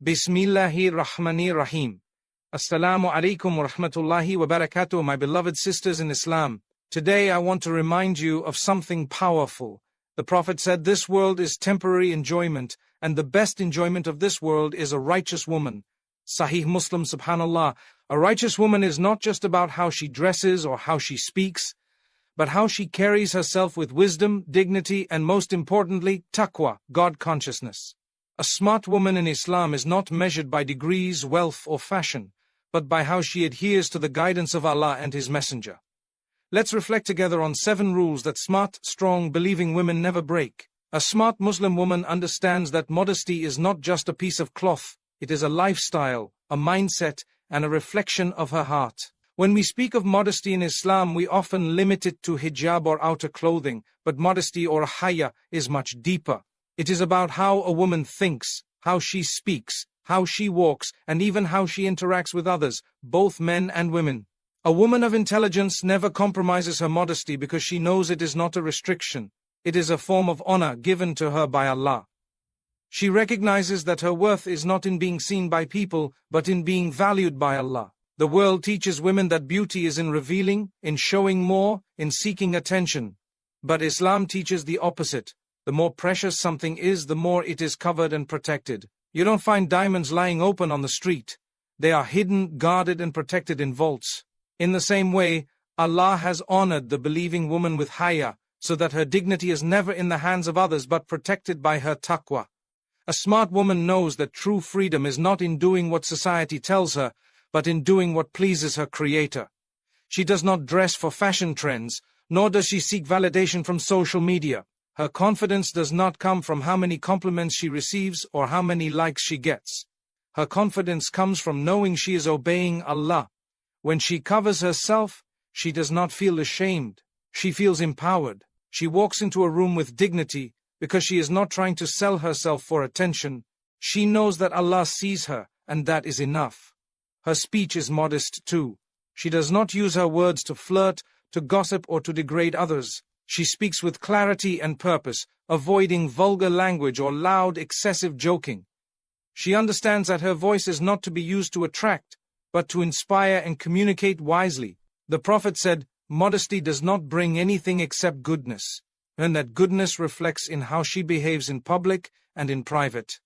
Bismillahir Rahmanir Rahim. Assalamu alaikum wa rahmatullahi wa barakatuh, my beloved sisters in Islam. Today I want to remind you of something powerful. The Prophet said this world is temporary enjoyment, and the best enjoyment of this world is a righteous woman. Sahih Muslim, subhanallah. A righteous woman is not just about how she dresses or how she speaks, but how she carries herself with wisdom, dignity, and most importantly, taqwa, God consciousness. A smart woman in Islam is not measured by degrees, wealth, or fashion, but by how she adheres to the guidance of Allah and His Messenger. Let's reflect together on 7 rules that smart, strong, believing women never break. A smart Muslim woman understands that modesty is not just a piece of cloth, it is a lifestyle, a mindset, and a reflection of her heart. When we speak of modesty in Islam, we often limit it to hijab or outer clothing, but modesty or haya is much deeper. It is about how a woman thinks, how she speaks, how she walks, and even how she interacts with others, both men and women. A woman of intelligence never compromises her modesty because she knows it is not a restriction. It is a form of honor given to her by Allah. She recognizes that her worth is not in being seen by people, but in being valued by Allah. The world teaches women that beauty is in revealing, in showing more, in seeking attention. But Islam teaches the opposite. The more precious something is, the more it is covered and protected. You don't find diamonds lying open on the street. They are hidden, guarded, and protected in vaults. In the same way, Allah has honored the believing woman with haya, so that her dignity is never in the hands of others but protected by her taqwa. A smart woman knows that true freedom is not in doing what society tells her, but in doing what pleases her Creator. She does not dress for fashion trends, nor does she seek validation from social media. Her confidence does not come from how many compliments she receives or how many likes she gets. Her confidence comes from knowing she is obeying Allah. When she covers herself, she does not feel ashamed. She feels empowered. She walks into a room with dignity because she is not trying to sell herself for attention. She knows that Allah sees her, and that is enough. Her speech is modest too. She does not use her words to flirt, to gossip, or to degrade others. She speaks with clarity and purpose, avoiding vulgar language or loud, excessive joking. She understands that her voice is not to be used to attract, but to inspire and communicate wisely. The Prophet said, modesty does not bring anything except goodness, and that goodness reflects in how she behaves in public and in private.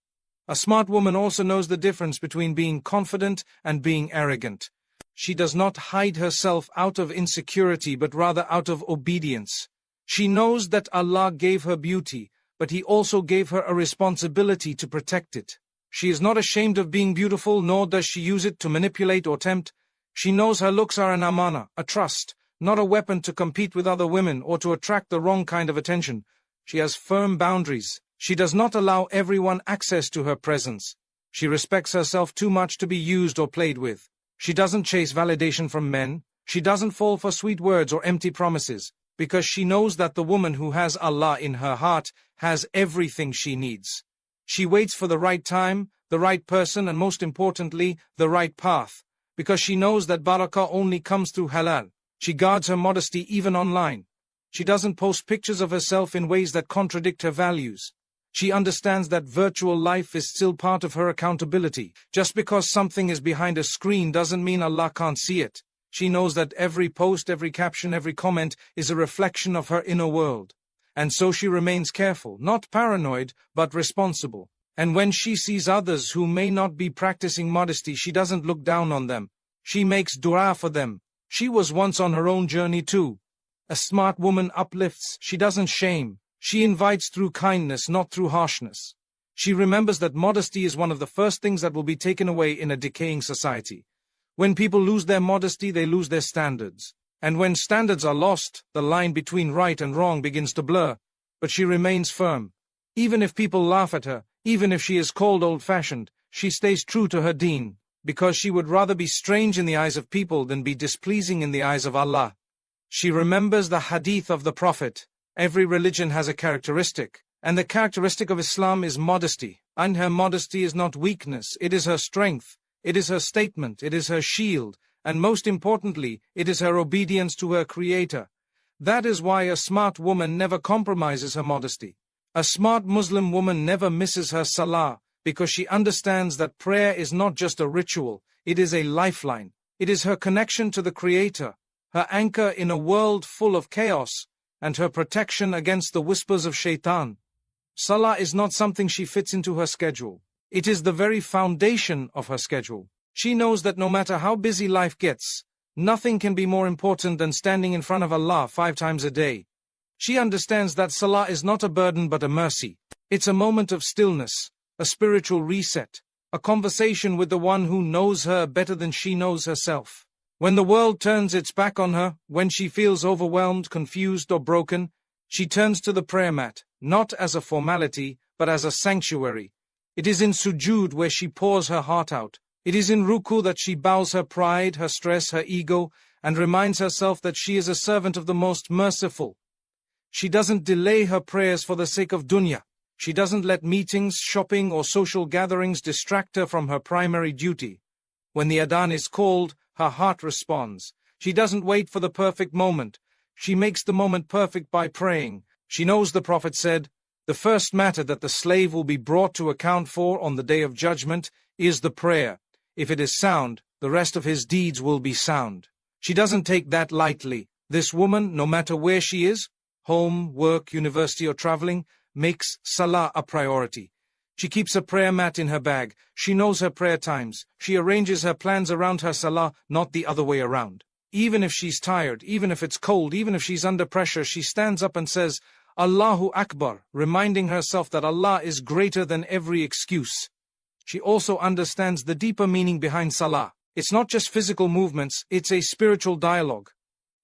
A smart woman also knows the difference between being confident and being arrogant. She does not hide herself out of insecurity, but rather out of obedience. She knows that Allah gave her beauty, but He also gave her a responsibility to protect it. She is not ashamed of being beautiful, nor does she use it to manipulate or tempt. She knows her looks are an amana, a trust, not a weapon to compete with other women or to attract the wrong kind of attention. She has firm boundaries. She does not allow everyone access to her presence. She respects herself too much to be used or played with. She doesn't chase validation from men. She doesn't fall for sweet words or empty promises, because she knows that the woman who has Allah in her heart has everything she needs. She waits for the right time, the right person, and most importantly, the right path, because she knows that barakah only comes through halal. She guards her modesty even online. She doesn't post pictures of herself in ways that contradict her values. She understands that virtual life is still part of her accountability. Just because something is behind a screen doesn't mean Allah can't see it. She knows that every post, every caption, every comment is a reflection of her inner world. And so she remains careful, not paranoid, but responsible. And when she sees others who may not be practicing modesty, she doesn't look down on them. She makes dua for them. She was once on her own journey too. A smart woman uplifts, she doesn't shame. She invites through kindness, not through harshness. She remembers that modesty is one of the first things that will be taken away in a decaying society. When people lose their modesty, they lose their standards. And when standards are lost, the line between right and wrong begins to blur. But she remains firm. Even if people laugh at her, even if she is called old-fashioned, she stays true to her deen, because she would rather be strange in the eyes of people than be displeasing in the eyes of Allah. She remembers the hadith of the Prophet. Every religion has a characteristic, and the characteristic of Islam is modesty. And her modesty is not weakness, it is her strength. It is her statement, it is her shield, and most importantly, it is her obedience to her Creator. That is why a smart woman never compromises her modesty. A smart Muslim woman never misses her salah, because she understands that prayer is not just a ritual, it is a lifeline. It is her connection to the Creator, her anchor in a world full of chaos, and her protection against the whispers of shaitan. Salah is not something she fits into her schedule. It is the very foundation of her schedule. She knows that no matter how busy life gets, nothing can be more important than standing in front of Allah 5 times a day. She understands that Salah is not a burden but a mercy. It's a moment of stillness, a spiritual reset, a conversation with the one who knows her better than she knows herself. When the world turns its back on her, when she feels overwhelmed, confused, or broken, she turns to the prayer mat, not as a formality, but as a sanctuary. It is in sujood where she pours her heart out. It is in ruku that she bows her pride, her stress, her ego, and reminds herself that she is a servant of the Most Merciful. She doesn't delay her prayers for the sake of dunya. She doesn't let meetings, shopping, or social gatherings distract her from her primary duty. When the adhan is called, her heart responds. She doesn't wait for the perfect moment. She makes the moment perfect by praying. She knows the Prophet said, "The first matter that the slave will be brought to account for on the day of judgment is the prayer. If it is sound, the rest of his deeds will be sound." She doesn't take that lightly. This woman, no matter where she is, home, work, university, or traveling, makes Salah a priority. She keeps a prayer mat in her bag. She knows her prayer times. She arranges her plans around her Salah, not the other way around. Even if she's tired, even if it's cold, even if she's under pressure, she stands up and says, "Allahu Akbar," reminding herself that Allah is greater than every excuse. She also understands the deeper meaning behind Salah. It's not just physical movements, it's a spiritual dialogue.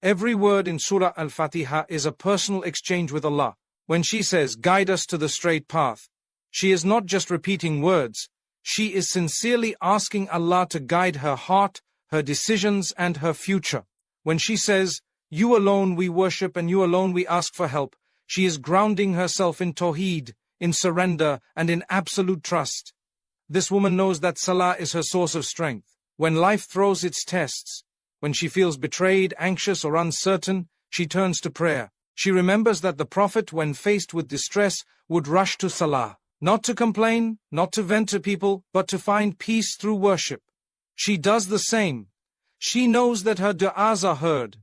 Every word in Surah Al-Fatiha is a personal exchange with Allah. When she says, "Guide us to the straight path," she is not just repeating words. She is sincerely asking Allah to guide her heart, her decisions, and her future. When she says, "You alone we worship and you alone we ask for help," she is grounding herself in tawheed, in surrender, and in absolute trust. This woman knows that Salah is her source of strength. When life throws its tests, when she feels betrayed, anxious, or uncertain, she turns to prayer. She remembers that the Prophet, when faced with distress, would rush to Salah, not to complain, not to vent to people, but to find peace through worship. She does the same. She knows that her du'as are heard,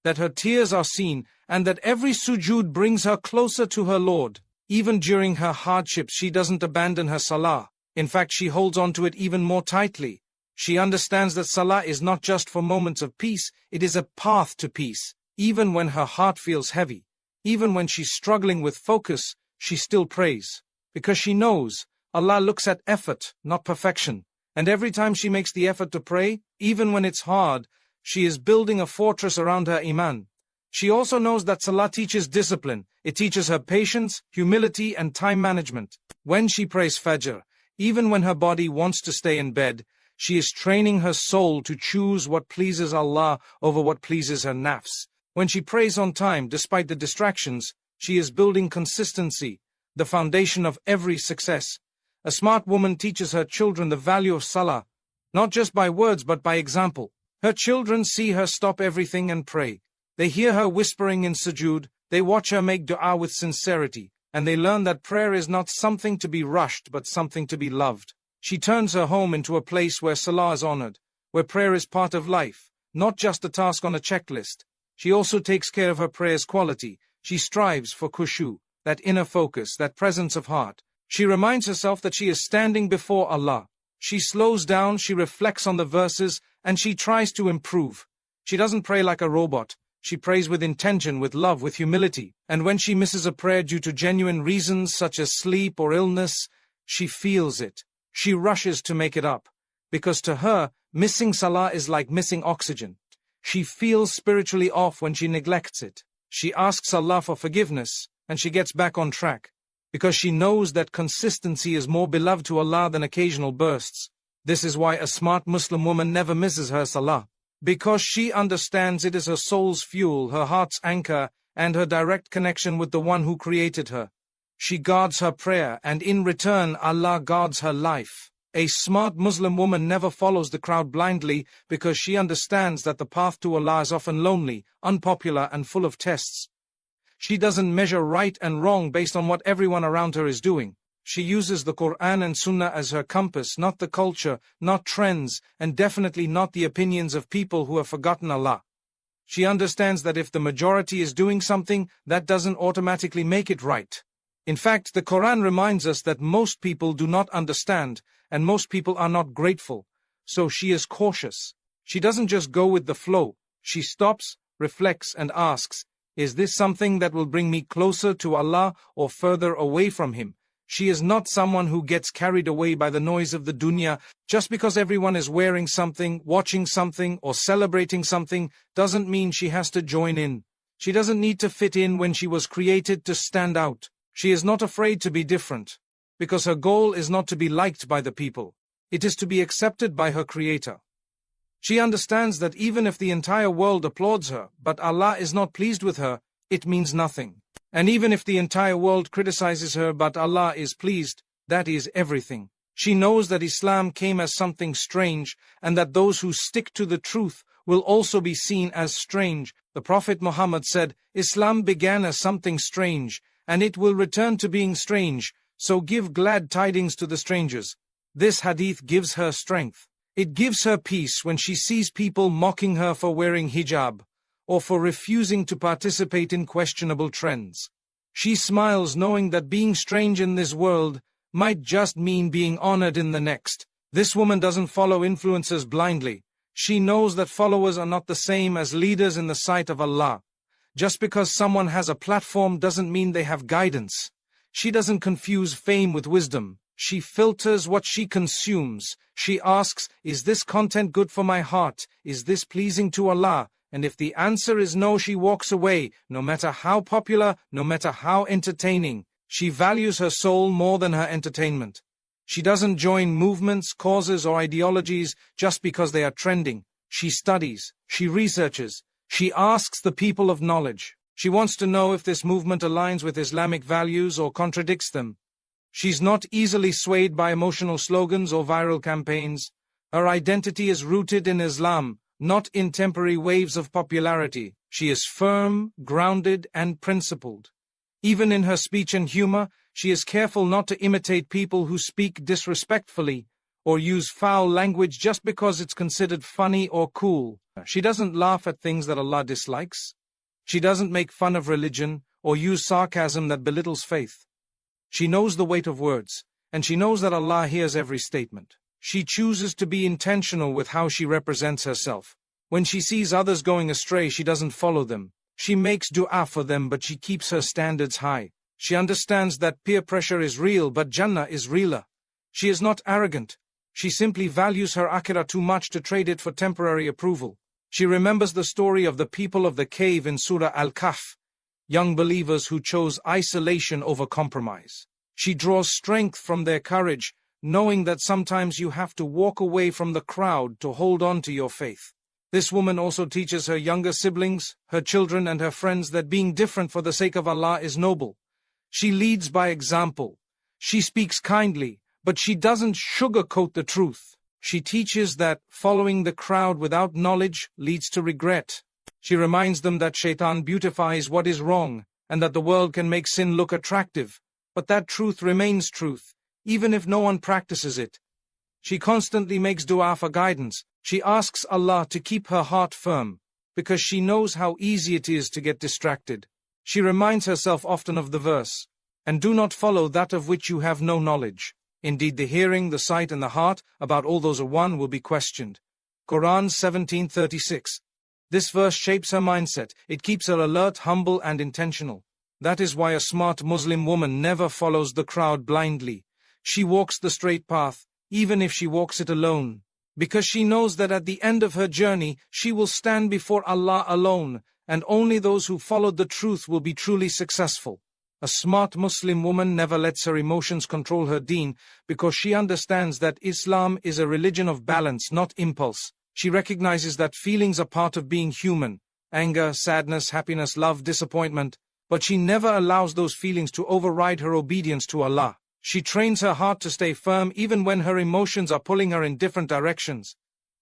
that her tears are seen, and that every sujood brings her closer to her Lord. Even during her hardships, she doesn't abandon her Salah. In fact, she holds on to it even more tightly. She understands that Salah is not just for moments of peace, it is a path to peace. Even when her heart feels heavy, even when she's struggling with focus, she still prays. Because she knows Allah looks at effort, not perfection. And every time she makes the effort to pray, even when it's hard, she is building a fortress around her iman. She also knows that Salah teaches discipline. It teaches her patience, humility, and time management. When she prays Fajr, even when her body wants to stay in bed, she is training her soul to choose what pleases Allah over what pleases her nafs. When she prays on time, despite the distractions, she is building consistency, the foundation of every success. A smart woman teaches her children the value of Salah, not just by words but by example. Her children see her stop everything and pray. They hear her whispering in sujood, they watch her make dua with sincerity, and they learn that prayer is not something to be rushed but something to be loved. She turns her home into a place where Salah is honored, where prayer is part of life, not just a task on a checklist. She also takes care of her prayer's quality. She strives for khushu, that inner focus, that presence of heart. She reminds herself that she is standing before Allah. She slows down, she reflects on the verses, and she tries to improve. She doesn't pray like a robot. She prays with intention, with love, with humility. And when she misses a prayer due to genuine reasons such as sleep or illness, she feels it. She rushes to make it up. Because to her, missing Salah is like missing oxygen. She feels spiritually off when she neglects it. She asks Allah for forgiveness, and she gets back on track. Because she knows that consistency is more beloved to Allah than occasional bursts. This is why a smart Muslim woman never misses her Salah. Because she understands it is her soul's fuel, her heart's anchor, and her direct connection with the one who created her. She guards her prayer, and in return, Allah guards her life. A smart Muslim woman never follows the crowd blindly because she understands that the path to Allah is often lonely, unpopular, and full of tests. She doesn't measure right and wrong based on what everyone around her is doing. She uses the Quran and Sunnah as her compass, not the culture, not trends, and definitely not the opinions of people who have forgotten Allah. She understands that if the majority is doing something, that doesn't automatically make it right. In fact, the Quran reminds us that most people do not understand, and most people are not grateful. So she is cautious. She doesn't just go with the flow. She stops, reflects, and asks, is this something that will bring me closer to Allah or further away from Him? She is not someone who gets carried away by the noise of the dunya. Just because everyone is wearing something, watching something, or celebrating something, doesn't mean she has to join in. She doesn't need to fit in when she was created to stand out. She is not afraid to be different, because her goal is not to be liked by the people. It is to be accepted by her Creator. She understands that even if the entire world applauds her, but Allah is not pleased with her, it means nothing. And even if the entire world criticizes her, but Allah is pleased, that is everything. She knows that Islam came as something strange, and that those who stick to the truth will also be seen as strange. The Prophet Muhammad said, Islam began as something strange, and it will return to being strange, so give glad tidings to the strangers. This hadith gives her strength. It gives her peace when she sees people mocking her for wearing hijab, or for refusing to participate in questionable trends. She smiles knowing that being strange in this world might just mean being honored in the next. This woman doesn't follow influencers blindly. She knows that followers are not the same as leaders in the sight of Allah. Just because someone has a platform doesn't mean they have guidance. She doesn't confuse fame with wisdom. She filters what she consumes. She asks, is this content good for my heart? Is this pleasing to Allah? And if the answer is no, she walks away, no matter how popular, no matter how entertaining. She values her soul more than her entertainment. She doesn't join movements, causes, or ideologies just because they are trending. She studies, she researches, she asks the people of knowledge. She wants to know if this movement aligns with Islamic values or contradicts them. She's not easily swayed by emotional slogans or viral campaigns. Her identity is rooted in Islam, not in temporary waves of popularity. She is firm, grounded, and principled. Even in her speech and humor, she is careful not to imitate people who speak disrespectfully or use foul language just because it's considered funny or cool. She doesn't laugh at things that Allah dislikes. She doesn't make fun of religion or use sarcasm that belittles faith. She knows the weight of words, and she knows that Allah hears every statement. She chooses to be intentional with how she represents herself. When she sees others going astray, she doesn't follow them. She makes dua for them, but she keeps her standards high. She understands that peer pressure is real, but Jannah is realer. She is not arrogant. She simply values her akhirah too much to trade it for temporary approval. She remembers the story of the people of the cave in Surah Al-Kahf, young believers who chose isolation over compromise. She draws strength from their courage, knowing that sometimes you have to walk away from the crowd to hold on to your faith. This woman also teaches her younger siblings, her children, and her friends that being different for the sake of Allah is noble. She leads by example. She speaks kindly, but she doesn't sugarcoat the truth. She teaches that following the crowd without knowledge leads to regret. She reminds them that shaitan beautifies what is wrong, and that the world can make sin look attractive, but that truth remains truth, even if no one practices it. She constantly makes dua for guidance. She asks Allah to keep her heart firm, because she knows how easy it is to get distracted. She reminds herself often of the verse, and do not follow that of which you have no knowledge. Indeed, the hearing, the sight, and the heart, about all those are one, will be questioned. Quran 17:36. This verse shapes her mindset. It keeps her alert, humble, and intentional. That is why a smart Muslim woman never follows the crowd blindly. She walks the straight path, even if she walks it alone, because she knows that at the end of her journey, she will stand before Allah alone, and only those who followed the truth will be truly successful. A smart Muslim woman never lets her emotions control her deen, because she understands that Islam is a religion of balance, not impulse. She recognizes that feelings are part of being human: anger, sadness, happiness, love, disappointment. But she never allows those feelings to override her obedience to Allah. She trains her heart to stay firm even when her emotions are pulling her in different directions.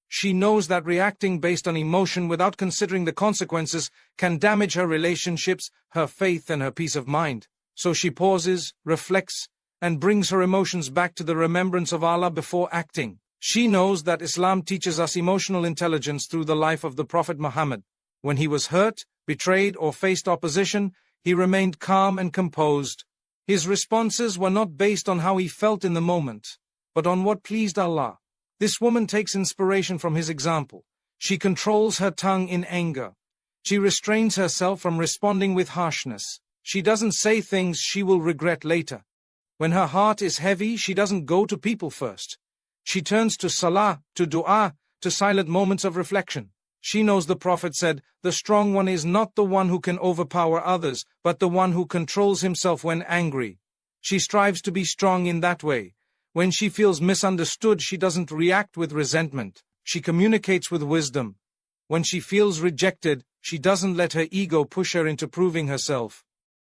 She knows that reacting based on emotion without considering the consequences can damage her relationships, her faith, and her peace of mind. So she pauses, reflects, and brings her emotions back to the remembrance of Allah before acting. She knows that Islam teaches us emotional intelligence through the life of the Prophet Muhammad. When he was hurt, betrayed, or faced opposition, he remained calm and composed. His responses were not based on how he felt in the moment, but on what pleased Allah. This woman takes inspiration from his example. She controls her tongue in anger. She restrains herself from responding with harshness. She doesn't say things she will regret later. When her heart is heavy, she doesn't go to people first. She turns to salah, to dua, to silent moments of reflection. She knows the Prophet said, "The strong one is not the one who can overpower others, but the one who controls himself when angry." She strives to be strong in that way. When she feels misunderstood, she doesn't react with resentment. She communicates with wisdom. When she feels rejected, she doesn't let her ego push her into proving herself.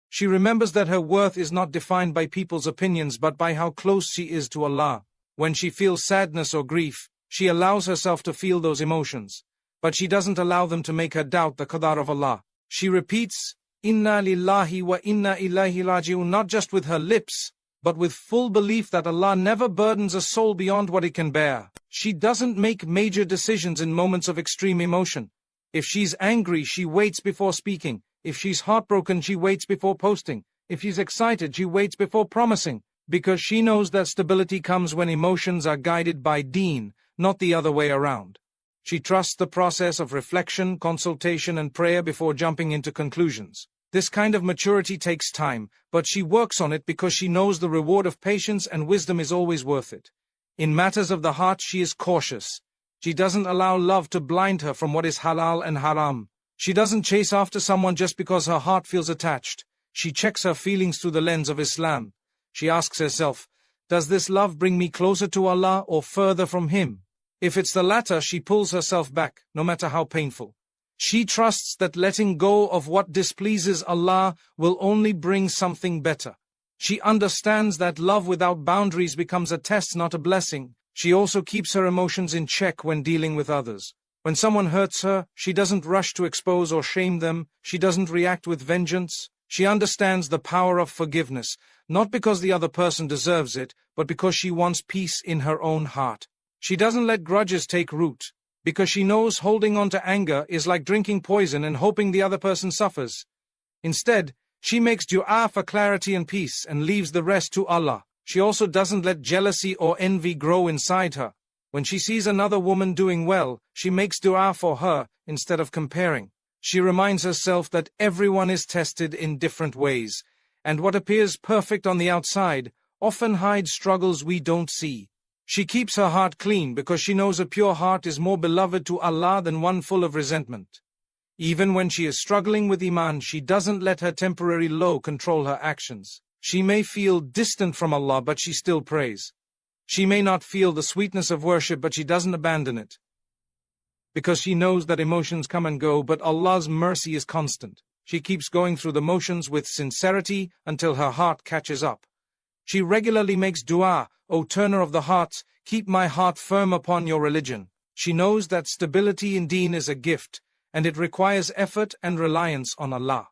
She remembers that her worth is not defined by people's opinions but by how close she is to Allah. When she feels sadness or grief, she allows herself to feel those emotions, but she doesn't allow them to make her doubt the qadar of Allah. She repeats, "Inna lillahi wa inna ilayhi raji'un," not just with her lips, but with full belief that Allah never burdens a soul beyond what it can bear. She doesn't make major decisions in moments of extreme emotion. If she's angry, she waits before speaking. If she's heartbroken, she waits before posting. If she's excited, she waits before promising. Because she knows that stability comes when emotions are guided by deen, not the other way around. She trusts the process of reflection, consultation, and prayer before jumping into conclusions. This kind of maturity takes time, but she works on it because she knows the reward of patience and wisdom is always worth it. In matters of the heart, she is cautious. She doesn't allow love to blind her from what is halal and haram. She doesn't chase after someone just because her heart feels attached. She checks her feelings through the lens of Islam. She asks herself, does this love bring me closer to Allah or further from Him? If it's the latter, she pulls herself back, no matter how painful. She trusts that letting go of what displeases Allah will only bring something better. She understands that love without boundaries becomes a test, not a blessing. She also keeps her emotions in check when dealing with others. When someone hurts her, she doesn't rush to expose or shame them. She doesn't react with vengeance. She understands the power of forgiveness, not because the other person deserves it, but because she wants peace in her own heart. She doesn't let grudges take root, because she knows holding on to anger is like drinking poison and hoping the other person suffers. Instead, she makes dua for clarity and peace and leaves the rest to Allah. She also doesn't let jealousy or envy grow inside her. When she sees another woman doing well, she makes dua for her instead of comparing. She reminds herself that everyone is tested in different ways, and what appears perfect on the outside often hides struggles we don't see. She keeps her heart clean because she knows a pure heart is more beloved to Allah than one full of resentment. Even when she is struggling with Iman, she doesn't let her temporary low control her actions. She may feel distant from Allah, but she still prays. She may not feel the sweetness of worship, but she doesn't abandon it. Because she knows that emotions come and go, but Allah's mercy is constant. She keeps going through the motions with sincerity until her heart catches up. She regularly makes dua, "O turner of the hearts, keep my heart firm upon your religion." She knows that stability in deen is a gift, and it requires effort and reliance on Allah.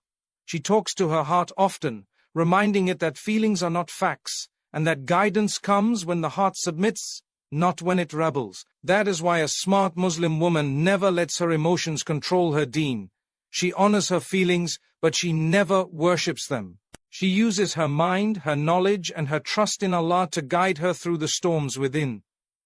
She talks to her heart often, reminding it that feelings are not facts, and that guidance comes when the heart submits, not when it rebels. That is why a smart Muslim woman never lets her emotions control her deen. She honors her feelings, but she never worships them. She uses her mind, her knowledge, and her trust in Allah to guide her through the storms within.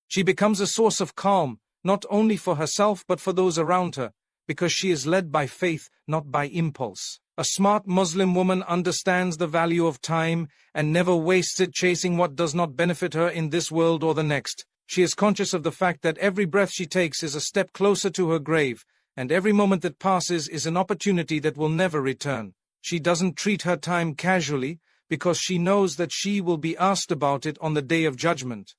She becomes a source of calm, not only for herself but for those around her, because she is led by faith, not by impulse. A smart Muslim woman understands the value of time and never wastes it chasing what does not benefit her in this world or the next. She is conscious of the fact that every breath she takes is a step closer to her grave, and every moment that passes is an opportunity that will never return. She doesn't treat her time casually, because she knows that she will be asked about it on the Day of Judgment.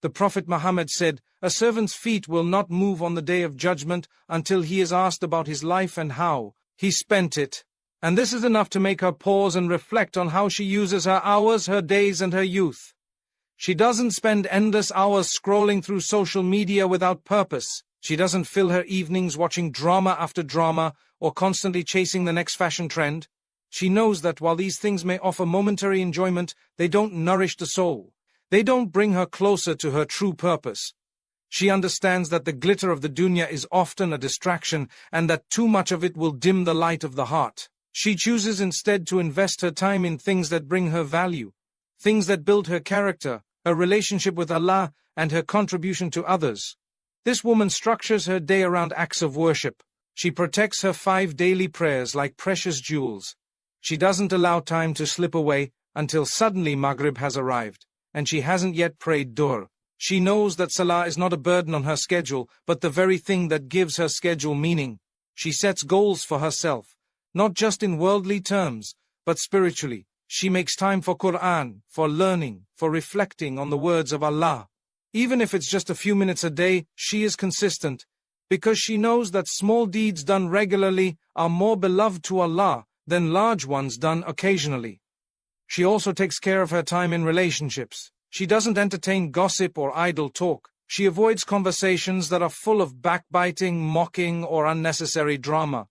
The Prophet Muhammad said, "A servant's feet will not move on the Day of Judgment until he is asked about his life and how he spent it." And this is enough to make her pause and reflect on how she uses her hours, her days, and her youth. She doesn't spend endless hours scrolling through social media without purpose. She doesn't fill her evenings watching drama after drama or constantly chasing the next fashion trend. She knows that while these things may offer momentary enjoyment, they don't nourish the soul. They don't bring her closer to her true purpose. She understands that the glitter of the dunya is often a distraction and that too much of it will dim the light of the heart. She chooses instead to invest her time in things that bring her value, things that build her character, her relationship with Allah, and her contribution to others. This woman structures her day around acts of worship. She protects her 5 daily prayers like precious jewels. She doesn't allow time to slip away until suddenly Maghrib has arrived, and she hasn't yet prayed Dhuhr. She knows that Salah is not a burden on her schedule, but the very thing that gives her schedule meaning. She sets goals for herself, not just in worldly terms, but spiritually. She makes time for Quran, for learning, for reflecting on the words of Allah. Even if it's just a few minutes a day, she is consistent, because she knows that small deeds done regularly are more beloved to Allah than large ones done occasionally. She also takes care of her time in relationships. She doesn't entertain gossip or idle talk. She avoids conversations that are full of backbiting, mocking, or unnecessary drama.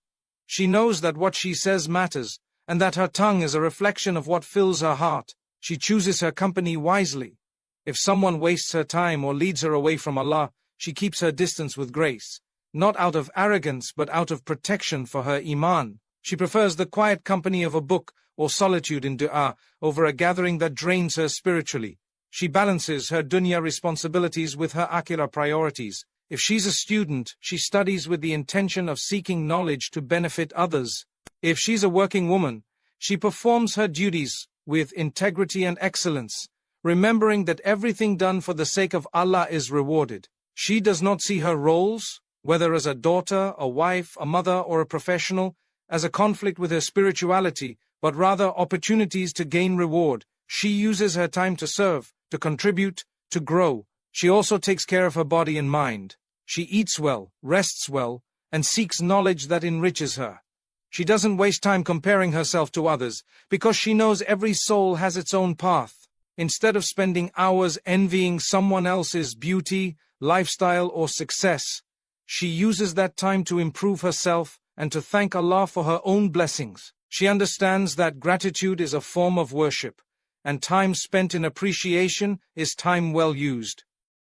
She knows that what she says matters, and that her tongue is a reflection of what fills her heart. She chooses her company wisely. If someone wastes her time or leads her away from Allah, she keeps her distance with grace, not out of arrogance but out of protection for her iman. She prefers the quiet company of a book or solitude in dua over a gathering that drains her spiritually. She balances her dunya responsibilities with her akhirah priorities. If she's a student, she studies with the intention of seeking knowledge to benefit others. If she's a working woman, she performs her duties with integrity and excellence, remembering that everything done for the sake of Allah is rewarded. She does not see her roles, whether as a daughter, a wife, a mother, or a professional, as a conflict with her spirituality, but rather opportunities to gain reward. She uses her time to serve, to contribute, to grow. She also takes care of her body and mind. She eats well, rests well, and seeks knowledge that enriches her. She doesn't waste time comparing herself to others, because she knows every soul has its own path. Instead of spending hours envying someone else's beauty, lifestyle, or success, she uses that time to improve herself and to thank Allah for her own blessings. She understands that gratitude is a form of worship, and time spent in appreciation is time well used.